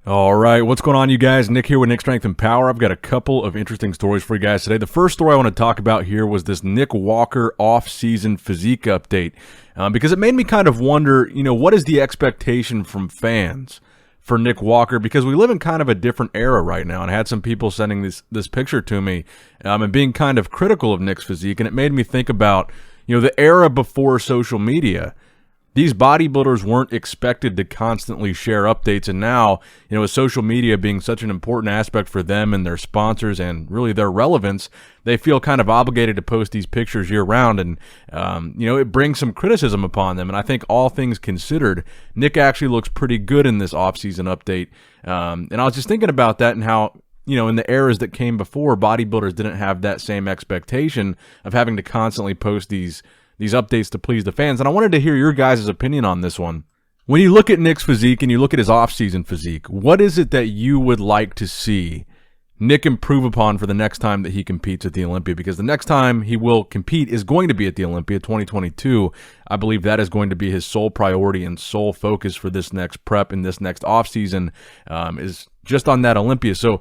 All right, what's going on, you guys? Nick here with Nick Strength and Power. I've got a couple of interesting stories for you guys today. The first story I want to talk about here was this Nick Walker off-season physique update, because it made me kind of wonder, what is the expectation from fans for Nick Walker? Because we live in kind of a different era right now, and I had some people sending this picture to me and being kind of critical of Nick's physique, and it made me think about, the era before social media. These bodybuilders weren't expected to constantly share updates, and now, with social media being such an important aspect for them and their sponsors and really their relevance, they feel kind of obligated to post these pictures year-round, and, it brings some criticism upon them. And I think all things considered, Nick actually looks pretty good in this off-season update. And I was just thinking about that and how, in the eras that came before, bodybuilders didn't have that same expectation of having to constantly post these updates to please the fans. And I wanted to hear your guys' opinion on this one. When you look at Nick's physique and you look at his off-season physique, what is it that you would like to see Nick improve upon for the next time that he competes at the Olympia? Because the next time he will compete is going to be at the Olympia 2022. I believe that is going to be his sole priority and sole focus for this next prep and this next off-season, is just on that Olympia. So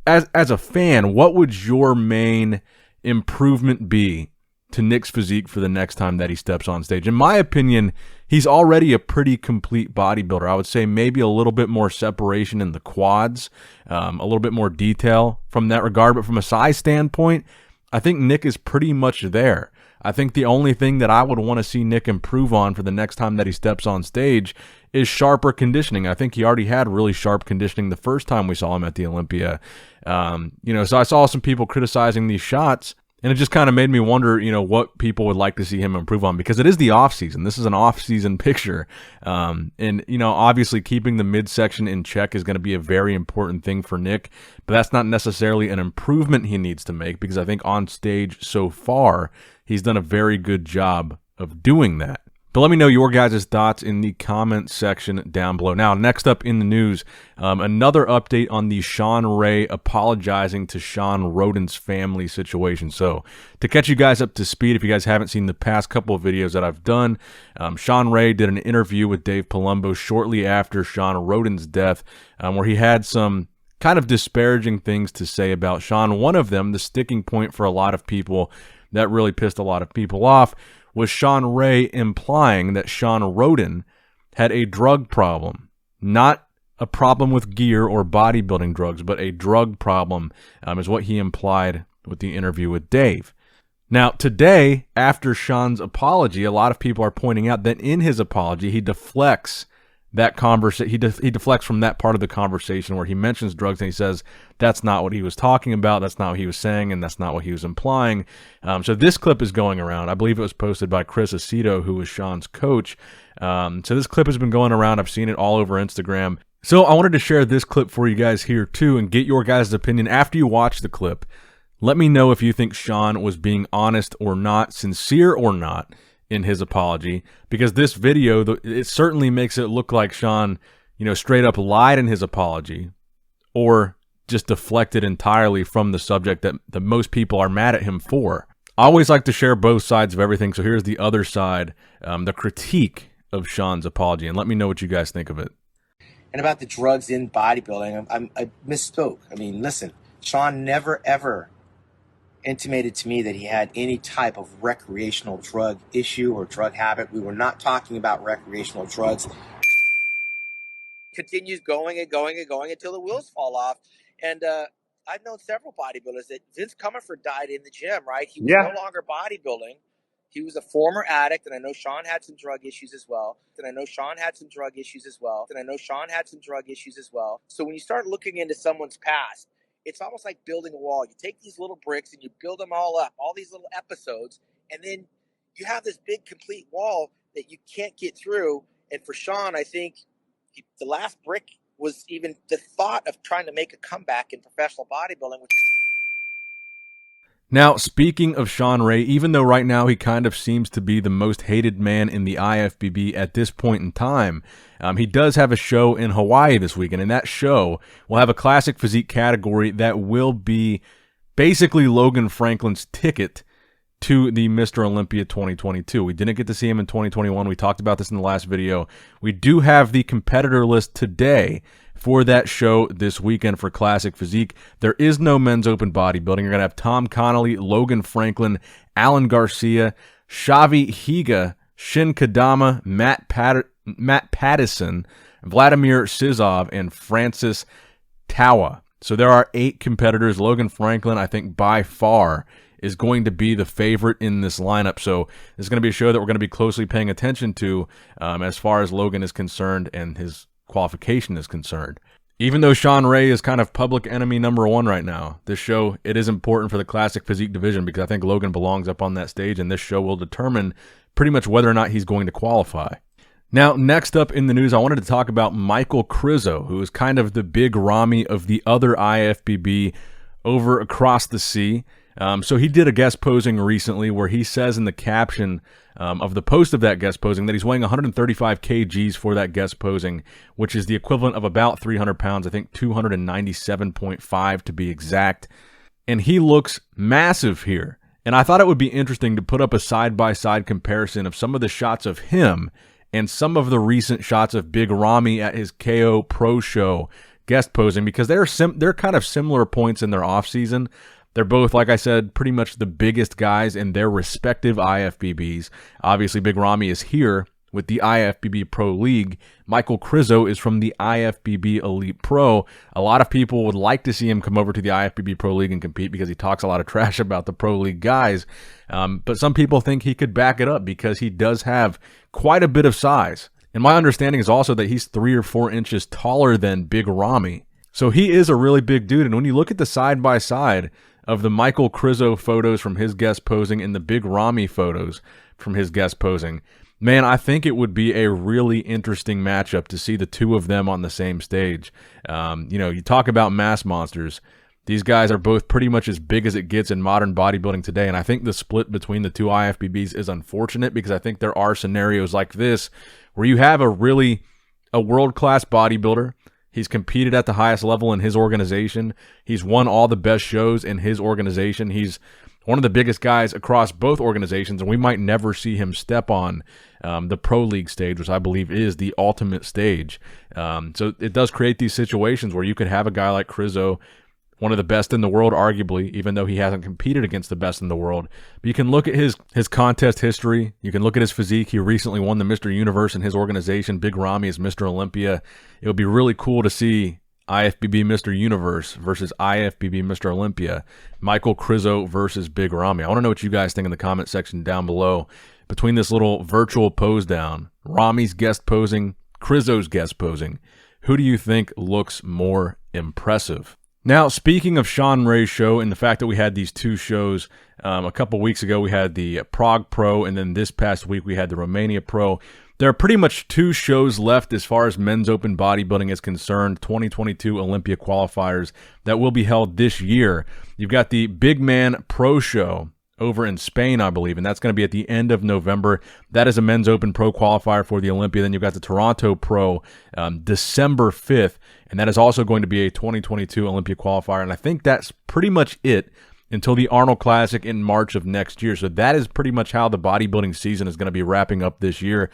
as a fan, what would your main improvement be to Nick's physique for the next time that he steps on stage? In my opinion, he's already a pretty complete bodybuilder. I would say maybe a little bit more separation in the quads, a little bit more detail from that regard. But from a size standpoint, I think Nick is pretty much there. I think the only thing that I would want to see Nick improve on for the next time that he steps on stage is sharper conditioning. I think he already had really sharp conditioning the first time we saw him at the Olympia. So I saw some people criticizing these shots, and it just kind of made me wonder, what people would like to see him improve on, because it is the off-season. This is an off-season picture. And obviously keeping the midsection in check is going to be a very important thing for Nick, but that's not necessarily an improvement he needs to make, because I think on stage so far, he's done a very good job of doing that. But let me know your guys' thoughts in the comment section down below. Now, next up in the news, another update on the Shawn Ray apologizing to Shawn Rhoden's family situation. So, to catch you guys up to speed, if you guys haven't seen the past couple of videos that I've done, Shawn Ray did an interview with Dave Palumbo shortly after Shawn Rhoden's death, where he had some kind of disparaging things to say about Shawn. One of them, the sticking point for a lot of people that really pissed a lot of people off, was Shawn Ray implying that Shawn Rhoden had a drug problem. Not a problem with gear or bodybuilding drugs, but a drug problem, is what he implied with the interview with Dave. Now, today, after Shawn's apology, a lot of people are pointing out that in his apology, he deflects that conversation. He deflects from that part of the conversation where he mentions drugs, and he says that's not what he was talking about, that's not what he was saying, and that's not what he was implying. So this clip is going around. I believe it was posted by Chris Aceto, who was Shawn's coach. So this clip has been going around. I've seen it all over Instagram. So I wanted to share this clip for you guys here too, and get your guys' opinion after you watch the clip. Let me know if you think Shawn was being honest or not, sincere or not, in his apology, because this video, it certainly makes it look like Shawn, straight up lied in his apology, or just deflected entirely from the subject that most people are mad at him for. I always like to share both sides of everything, so here's the other side, the critique of Shawn's apology, and let me know what you guys think of it. And about the drugs in bodybuilding, I misspoke. I mean, listen, Shawn never, ever intimated to me that he had any type of recreational drug issue or drug habit. We were not talking about recreational drugs. Continues going and going and going until the wheels fall off. And I've known several bodybuilders that Vince Comerford died in the gym, right? He was no longer bodybuilding. He was a former addict, and I know Shawn had some drug issues as well. So when you start looking into someone's past, it's almost like building a wall. You take these little bricks and you build them all up, all these little episodes, and then you have this big complete wall that you can't get through. And for Shawn, I think the last brick was even the thought of trying to make a comeback in professional bodybuilding. Now, speaking of Shawn Ray, even though right now he kind of seems to be the most hated man in the IFBB at this point in time, he does have a show in Hawaii this weekend, and that show will have a classic physique category that will be basically Logan Franklin's ticket to the Mr. Olympia 2022. We didn't get to see him in 2021. We talked about this in the last video. We do have the competitor list today for that show this weekend for Classic Physique. There is no men's open bodybuilding. You're going to have Tom Connolly, Logan Franklin, Alan Garcia, Xavi Higa, Shin Kadama, Matt Pattison, Vladimir Sizov, and Francis Tawa. So there are 8 competitors. Logan Franklin, I think by far, is going to be the favorite in this lineup. So it's going to be a show that we're going to be closely paying attention to as far as Logan is concerned and his qualification is concerned. Even though Shawn Ray is kind of public enemy number 1 right now, this show, it is important for the Classic Physique division because I think Logan belongs up on that stage, and this show will determine pretty much whether or not he's going to qualify. Now, next up in the news, I wanted to talk about Michal Krizo, who is kind of the big Ramy of the other IFBB over across the sea. So he did a guest posing recently where he says in the caption of the post of that guest posing that he's weighing 135 kgs for that guest posing, which is the equivalent of about 300 pounds, I think 297.5 to be exact. And he looks massive here. And I thought it would be interesting to put up a side-by-side comparison of some of the shots of him and some of the recent shots of Big Ramy at his KO Pro Show guest posing, because they're kind of similar points in their off-season. They're both, like I said, pretty much the biggest guys in their respective IFBBs. Obviously, Big Ramy is here with the IFBB Pro League. Michal Krizo is from the IFBB Elite Pro. A lot of people would like to see him come over to the IFBB Pro League and compete because he talks a lot of trash about the Pro League guys. But some people think he could back it up because he does have quite a bit of size. And my understanding is also that he's 3 or 4 inches taller than Big Ramy. So he is a really big dude. And when you look at the side-by-side of the Michal Krizo photos from his guest posing and the Big Ramy photos from his guest posing, man, I think it would be a really interesting matchup to see the two of them on the same stage. You talk about mass monsters. These guys are both pretty much as big as it gets in modern bodybuilding today, and I think the split between the two IFBBs is unfortunate because I think there are scenarios like this where you have a world-class bodybuilder. He's competed at the highest level in his organization. He's won all the best shows in his organization. He's one of the biggest guys across both organizations, and we might never see him step on the Pro League stage, which I believe is the ultimate stage. So it does create these situations where you could have a guy like Krizo, one of the best in the world, arguably, even though he hasn't competed against the best in the world. But you can look at his contest history. You can look at his physique. He recently won the Mr. Universe in his organization. Big Ramy is Mr. Olympia. It would be really cool to see IFBB Mr. Universe versus IFBB Mr. Olympia. Michal Krizo versus Big Ramy. I want to know what you guys think in the comment section down below. Between this little virtual pose down, Ramy's guest posing, Krizo's guest posing, who do you think looks more impressive? Now, speaking of Shawn Ray's show and the fact that we had these two shows, a couple weeks ago we had the Prague Pro, and then this past week we had the Romania Pro. There are pretty much 2 shows left as far as men's open bodybuilding is concerned, 2022 Olympia qualifiers that will be held this year. You've got the Big Man Pro Show over in Spain, I believe, and that's going to be at the end of November. That is a men's open pro qualifier for the Olympia. Then you've got the Toronto Pro December 5th, and that is also going to be a 2022 Olympia qualifier. And I think that's pretty much it until the Arnold Classic in March of next year. So that is pretty much how the bodybuilding season is going to be wrapping up this year.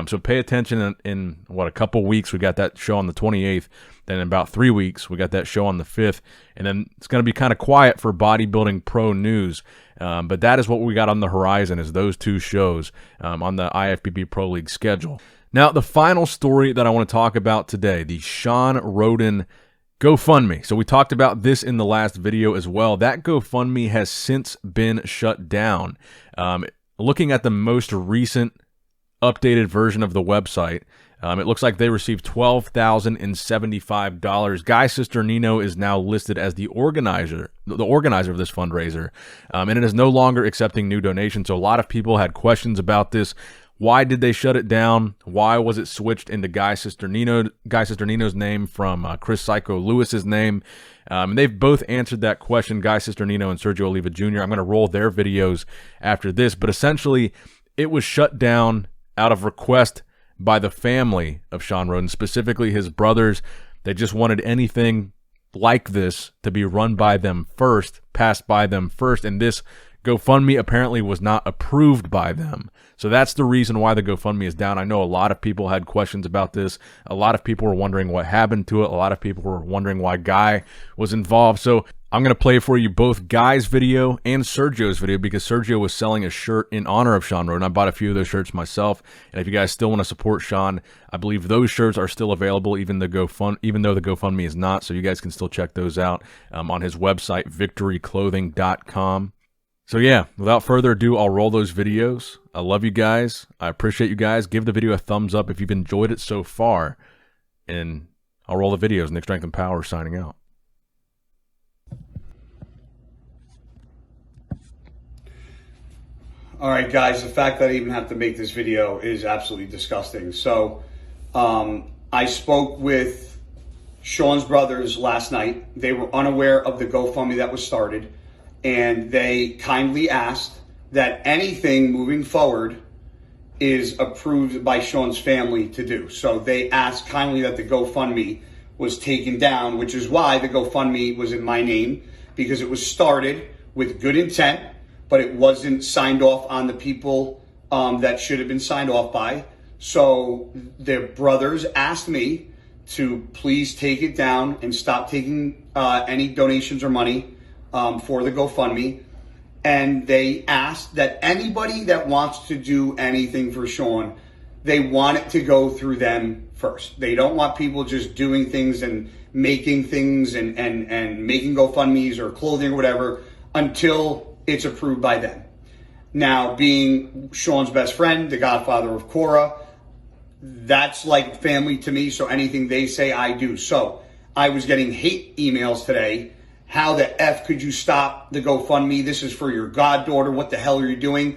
So pay attention in a couple weeks. We got that show on the 28th. Then in about 3 weeks, we got that show on the 5th. And then it's going to be kind of quiet for bodybuilding pro news. But that is what we got on the horizon, is those 2 shows on the IFBB Pro League schedule. Now, the final story that I want to talk about today, the Shawn Rhoden GoFundMe. So we talked about this in the last video as well. That GoFundMe has since been shut down. Looking at the most recent updated version of the website, it looks like they received $12,075. Guy Sister Nino is now listed as the organizer of this fundraiser, and it is no longer accepting new donations. So a lot of people had questions about this. Why did they shut it down? Why was it switched into Guy Sister Nino's name from Chris Psycho Lewis's name? And they've both answered that question, Guy Sister Nino and Sergio Oliva Jr. I'm going to roll their videos after this, but essentially it was shut down out of request by the family of Shawn Rhoden, specifically his brothers. They just wanted anything like this to be run by them first, passed by them first, and this GoFundMe apparently was not approved by them. So that's the reason why the GoFundMe is down. I know a lot of people had questions about this. A lot of people were wondering what happened to it. A lot of people were wondering why Guy was involved. So I'm going to play for you both Guy's video and Sergio's video because Sergio was selling a shirt in honor of Shawn Rhoden. I bought a few of those shirts myself. And if you guys still want to support Shawn, I believe those shirts are still available even though the GoFundMe is not. So you guys can still check those out on his website, victoryclothing.com. So yeah, without further ado, I'll roll those videos. I love you guys. I appreciate you guys. Give the video a thumbs up if you've enjoyed it so far. And I'll roll the videos. Nick Strength and Power signing out. All right, guys, the fact that I even have to make this video is absolutely disgusting. So I spoke with Shawn's brothers last night. They were unaware of the GoFundMe that was started, and they kindly asked that anything moving forward is approved by Shawn's family to do. So they asked kindly that the GoFundMe was taken down, which is why the GoFundMe was in my name, because it was started with good intent, but it wasn't signed off on the people that should have been signed off by. So their brothers asked me to please take it down and stop taking any donations or money for the GoFundMe. And they asked that anybody that wants to do anything for Shawn, they want it to go through them first. They don't want people just doing things and making things and making GoFundMes or clothing or whatever until it's approved by them. Now, being Shawn's best friend, the godfather of Cora, that's like family to me, so anything they say, I do. So I was getting hate emails today. How the F could you stop the GoFundMe? This is for your goddaughter. What the hell are you doing?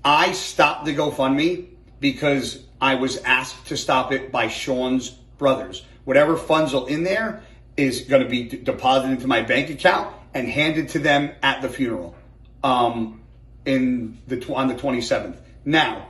I stopped the GoFundMe because I was asked to stop it by Shawn's brothers. Whatever funds are in there is going to be deposited into my bank account and handed to them at the funeral on the 27th. Now,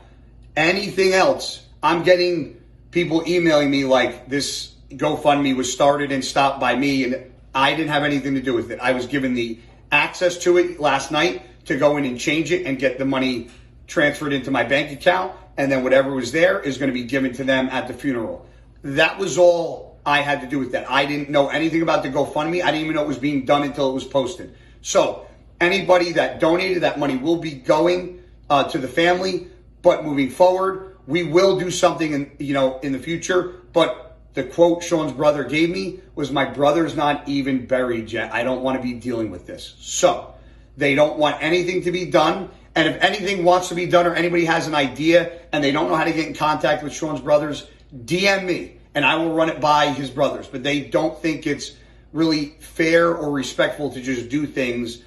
anything else, I'm getting people emailing me like this GoFundMe was started and stopped by me, and I didn't have anything to do with it. I was given the access to it last night to go in and change it and get the money transferred into my bank account, and then whatever was there is going to be given to them at the funeral. That was all I had to do with that. I didn't know anything about the GoFundMe. I didn't even know it was being done until it was posted. So anybody that donated, that money will be going to the family. But moving forward, we will do something in the future. But the quote Shawn's brother gave me was, "My brother's not even buried yet. I don't want to be dealing with this." So they don't want anything to be done. And if anything wants to be done or anybody has an idea and they don't know how to get in contact with Shawn's brothers, DM me and I will run it by his brothers. But they don't think it's really fair or respectful to just do things,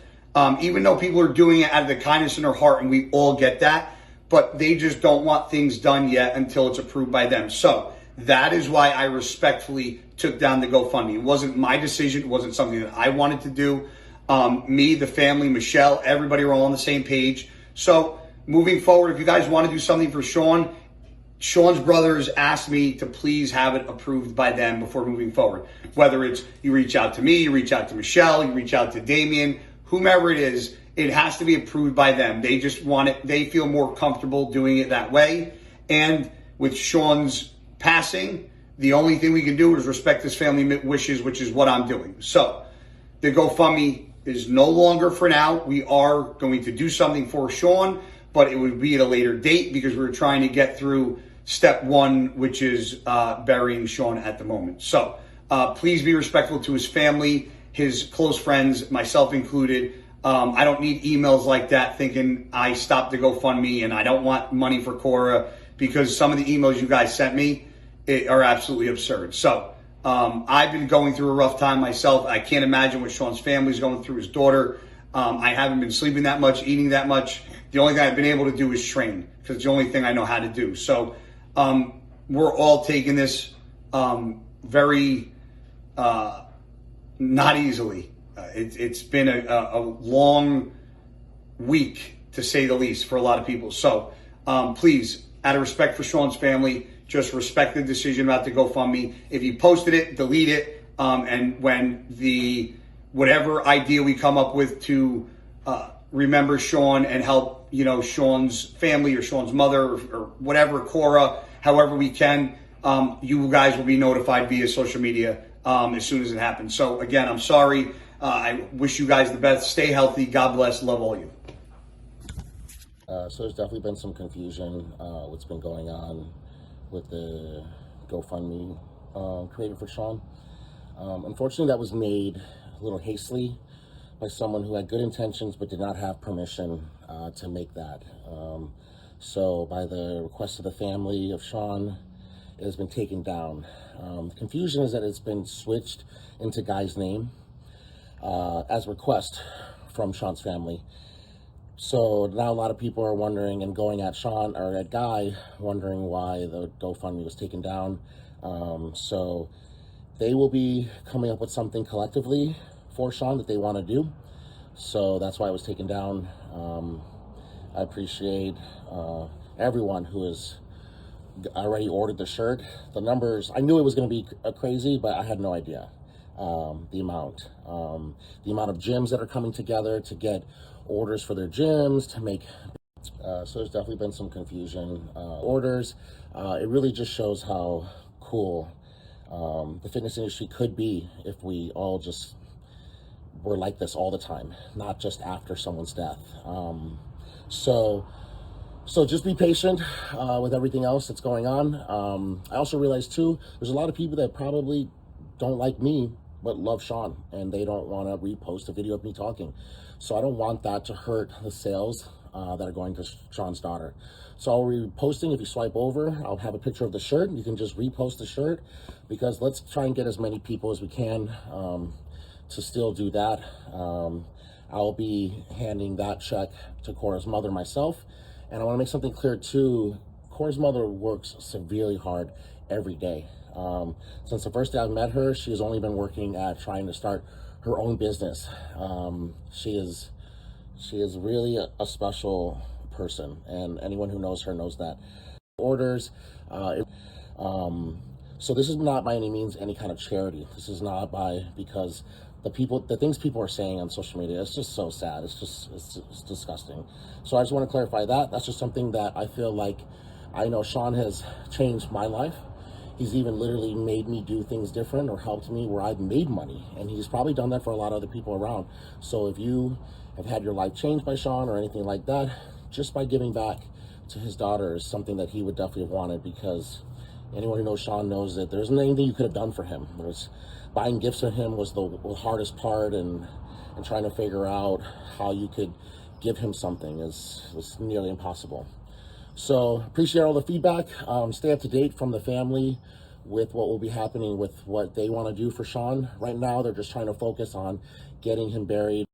even though people are doing it out of the kindness in their heart, and we all get that. But they just don't want things done yet until it's approved by them. So that is why I respectfully took down the GoFundMe. It wasn't my decision. It wasn't something that I wanted to do. Me, the family, Michelle, everybody were all on the same page. So moving forward, if you guys want to do something for Shawn, Shawn's brothers asked me to please have it approved by them before moving forward. Whether it's you reach out to me, you reach out to Michelle, you reach out to Damien, whomever it is, it has to be approved by them. They just want it. They feel more comfortable doing it that way. And with Shawn's passing, the only thing we can do is respect his family wishes, which is what I'm doing. So the GoFundMe is no longer for now. We are going to do something for Shawn, but it would be at a later date because we're trying to get through step one, which is burying Shawn at the moment. So please be respectful to his family, his close friends, myself included. I don't need emails like that thinking I stopped the GoFundMe and I don't want money for Cora, because some of the emails you guys sent me are absolutely absurd. So I've been going through a rough time myself. I can't imagine what Shawn's family is going through, his daughter. I haven't been sleeping that much, eating that much. The only thing I've been able to do is train, because it's the only thing I know how to do. So we're all taking this very not easily. It's been a long week, to say the least, for a lot of people. So please, out of respect for Shawn's family, just respect the decision about the GoFundMe. If you posted it, delete it. And when whatever idea we come up with to remember Shawn and help, you know, Shawn's family or Shawn's mother or whatever, Cora, however we can, you guys will be notified via social media as soon as it happens. So again, I'm sorry. I wish you guys the best. Stay healthy. God bless. Love all you. So there's definitely been some confusion what's been going on with the GoFundMe created for Shawn. Unfortunately, that was made a little hastily by someone who had good intentions but did not have permission to make that. So by the request of the family of Shawn, it has been taken down. The confusion is that it's been switched into Guy's name as request from Shawn's family. So now a lot of people are wondering and going at Shawn or at Guy, wondering why the GoFundMe was taken down. So they will be coming up with something collectively for Shawn that they want to do. So that's why it was taken down. I appreciate everyone who has already ordered the shirt. The numbers, I knew it was going to be crazy, but I had no idea the amount of gyms that are coming together to get orders for their gyms to make. So there's definitely been some confusion. Orders, it really just shows how cool the fitness industry could be if we all just were like this all the time, not just after someone's death. So just be patient with everything else that's going on. I also realized too, there's a lot of people that probably don't like me but love Shawn, and they don't want to repost a video of me talking. So I don't want that to hurt the sales that are going to Shawn's daughter. So I'll be posting, if you swipe over, I'll have a picture of the shirt. You can just repost the shirt, because let's try and get as many people as we can to still do that. I'll be handing that check to Cora's mother myself. And I want to make something clear too, Cora's mother works severely hard every day. Since the first day I met her, she has only been working at trying to start her own business. She is really a special person, and anyone who knows her knows that. Orders, so this is not by any means any kind of charity. This is not because the things people are saying on social media, it's just so sad. It's disgusting. So I just want to clarify that. That's just something that I feel like, I know Shawn has changed my life. He's even literally made me do things different or helped me where I've made money. And he's probably done that for a lot of other people around. So if you have had your life changed by Shawn or anything like that, just by giving back to his daughter is something that he would definitely have wanted, because anyone who knows Shawn knows that there isn't anything you could have done for him. Buying gifts for him was the hardest part, and trying to figure out how you could give him something was nearly impossible. So appreciate all the feedback. Stay up to date from the family with what will be happening with what they want to do for Shawn. Right now, they're just trying to focus on getting him buried.